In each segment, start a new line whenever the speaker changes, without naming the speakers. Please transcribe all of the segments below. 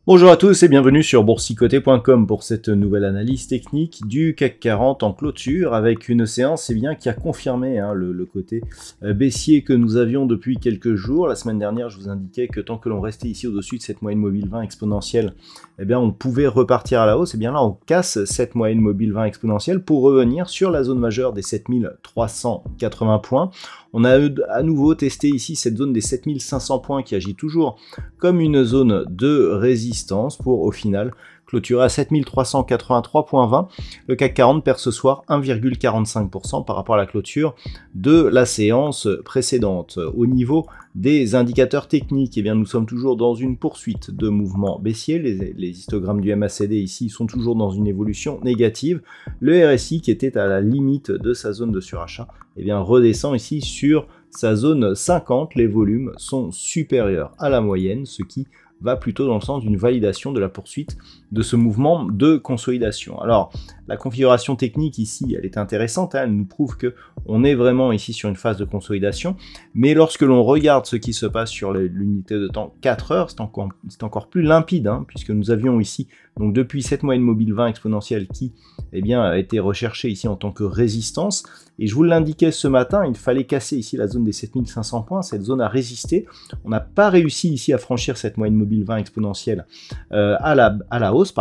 Bonjour à tous et bienvenue sur boursicoté.com pour cette nouvelle analyse technique du CAC 40 en clôture avec une séance qui a confirmé le côté baissier que nous avions depuis quelques jours. La semaine dernière, je vous indiquais que tant que l'on restait ici au-dessus de cette moyenne mobile 20 exponentielle, on pouvait repartir à la hausse. Et bien là, on casse cette moyenne mobile 20 exponentielle pour revenir sur la zone majeure des 7380 points. On a à nouveau testé ici cette zone des 7500 points qui agit toujours comme une zone de résistance pour au final clôturer à 7383.20. Le CAC 40 perd ce soir 1,45% par rapport à la clôture de la séance précédente. Au niveau des indicateurs techniques, nous sommes toujours dans une poursuite de mouvements baissiers. Les histogrammes du MACD ici sont toujours dans une évolution négative. Le RSI qui était à la limite de sa zone de surachat, redescend ici sur sa zone 50. Les volumes sont supérieurs à la moyenne, ce qui va plutôt dans le sens d'une validation de la poursuite de ce mouvement de consolidation. Alors, la configuration technique ici, elle est intéressante, elle nous prouve que on est vraiment ici sur une phase de consolidation, mais lorsque l'on regarde ce qui se passe sur l'unité de temps 4 heures, c'est encore plus limpide, puisque nous avions ici, donc depuis cette moyenne mobile 20 exponentielle qui a été recherchée ici en tant que résistance, et je vous l'indiquais ce matin, il fallait casser ici la zone des 7500 points, cette zone a résisté, on n'a pas réussi ici à franchir cette moyenne mobile 20 exponentielle à la hausse,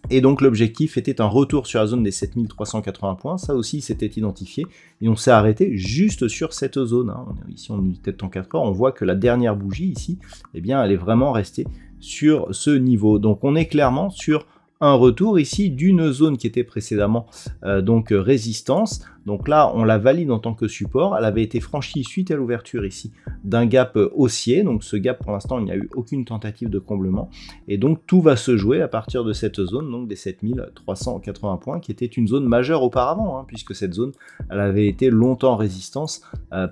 et donc l'objectif était un retour sur la zone des 7380 points, ça aussi c'était identifié, et on s'est arrêté juste sur cette zone, On est ici en unité de temps 4 heures, on voit que la dernière bougie ici, elle est vraiment restée sur ce niveau, donc on est clairement sur un retour ici d'une zone qui était précédemment résistance. Donc là, on la valide en tant que support. Elle avait été franchie suite à l'ouverture ici d'un gap haussier. Donc ce gap, pour l'instant, il n'y a eu aucune tentative de comblement. Et donc tout va se jouer à partir de cette zone, donc des 7380 points, qui était une zone majeure auparavant, puisque cette zone, elle avait été longtemps résistance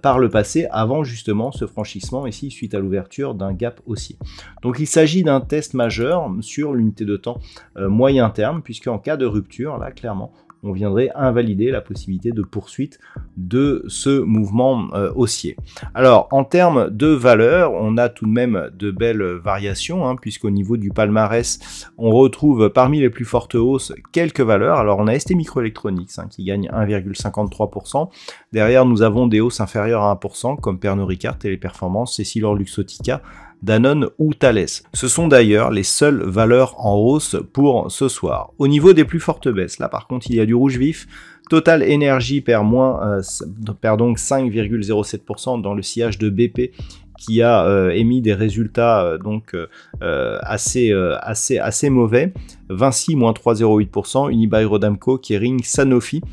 par le passé, avant justement ce franchissement ici, suite à l'ouverture d'un gap haussier. Donc il s'agit d'un test majeur sur l'unité de temps moyen terme, puisque en cas de rupture, là, clairement, on viendrait invalider la possibilité de poursuite de ce mouvement haussier. Alors, en termes de valeur, on a tout de même de belles variations, puisqu'au niveau du palmarès, on retrouve parmi les plus fortes hausses quelques valeurs. Alors, on a ST Microelectronics qui gagne 1,53%. Derrière, nous avons des hausses inférieures à 1%, comme Pernod Ricard, Téléperformance, Essilor Luxottica, Danone ou Thales. Ce sont d'ailleurs les seules valeurs en hausse pour ce soir. Au niveau des plus fortes baisses, là par contre il y a du rouge vif. Total Energy perd donc 5,07% dans le sillage de BP qui a émis des résultats assez mauvais. Vinci moins 3,08%, Unibail-Rodamco, Kering, Sanofi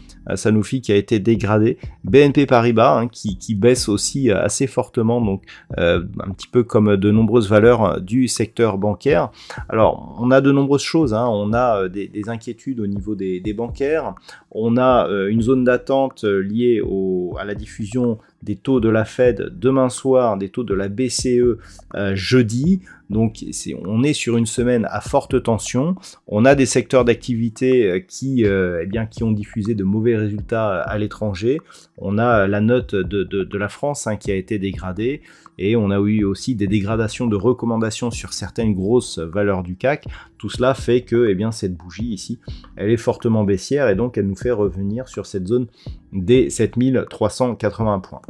qui a été dégradé, BNP Paribas qui baisse aussi assez fortement, donc un petit peu comme de nombreuses valeurs du secteur bancaire. Alors on a de nombreuses choses, on a des inquiétudes au niveau des bancaires, on a une zone d'attente liée à la diffusion des taux de la Fed demain soir, des taux de la BCE jeudi. Donc on est sur une semaine à forte tension. On a des secteurs d'activité qui ont diffusé de mauvais résultats à l'étranger. On a la note de la France qui a été dégradée. Et on a eu aussi des dégradations de recommandations sur certaines grosses valeurs du CAC. Tout cela fait que cette bougie ici, elle est fortement baissière et donc elle nous fait revenir sur cette zone des 7380 points.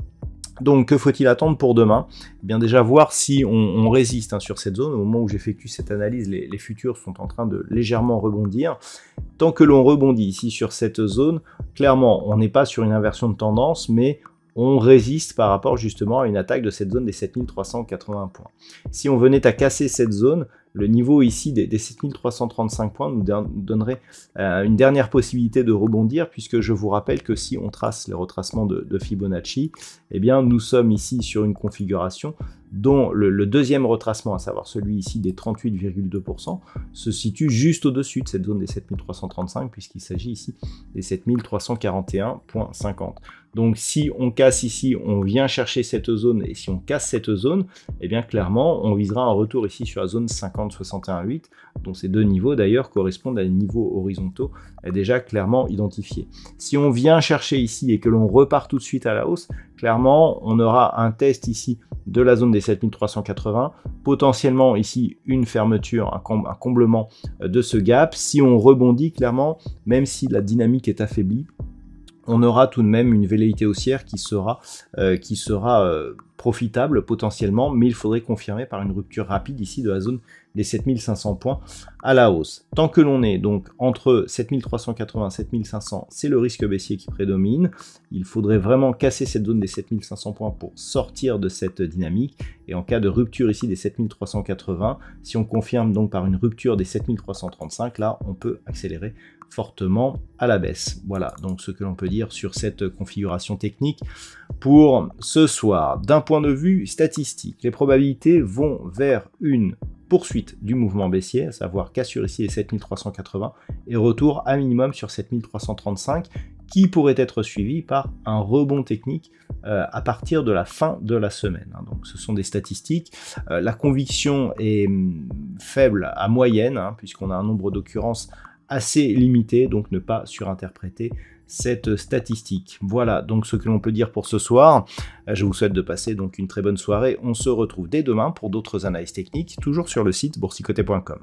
Donc que faut-il attendre pour demain? Déjà voir si on résiste sur cette zone. Au moment où j'effectue cette analyse, les futurs sont en train de légèrement rebondir. Tant que l'on rebondit ici sur cette zone, clairement on n'est pas sur une inversion de tendance, mais on résiste par rapport justement à une attaque de cette zone des 7380 points. Si on venait à casser cette zone, le niveau ici des 7335 points nous donnerait une dernière possibilité de rebondir, puisque je vous rappelle que si on trace les retracements de Fibonacci, nous sommes ici sur une configuration dont le deuxième retracement, à savoir celui ici des 38,2%, se situe juste au-dessus de cette zone des 7335, puisqu'il s'agit ici des 7341,50. Donc si on casse ici, on vient chercher cette zone, et si on casse cette zone, eh bien clairement, on visera un retour ici sur la zone 50,61,8, dont ces deux niveaux d'ailleurs correspondent à des niveaux horizontaux déjà clairement identifiés. Si on vient chercher ici et que l'on repart tout de suite à la hausse, clairement, on aura un test ici de la zone des 7380, potentiellement ici une fermeture, un comblement de ce gap. Si on rebondit, clairement, même si la dynamique est affaiblie, on aura tout de même une velléité haussière qui sera profitable potentiellement, mais il faudrait confirmer par une rupture rapide ici de la zone des 7500 points à la hausse. Tant que l'on est donc entre 7380 et 7500, c'est le risque baissier qui prédomine. Il faudrait vraiment casser cette zone des 7500 points pour sortir de cette dynamique. Et en cas de rupture ici des 7380, si on confirme donc par une rupture des 7335, là on peut accélérer fortement à la baisse. Voilà donc ce que l'on peut dire sur cette configuration technique pour ce soir. D'un point de vue statistique, les probabilités vont vers une poursuite du mouvement baissier, à savoir cassure ici les 7380 et retour à minimum sur 7335 qui pourrait être suivi par un rebond technique à partir de la fin de la semaine. Donc ce sont des statistiques. La conviction est faible à moyenne, puisqu'on a un nombre d'occurrences assez limité, donc ne pas surinterpréter cette statistique. Voilà donc ce que l'on peut dire pour ce soir. Je vous souhaite de passer donc une très bonne soirée. On se retrouve dès demain pour d'autres analyses techniques, toujours sur le site boursicoté.com.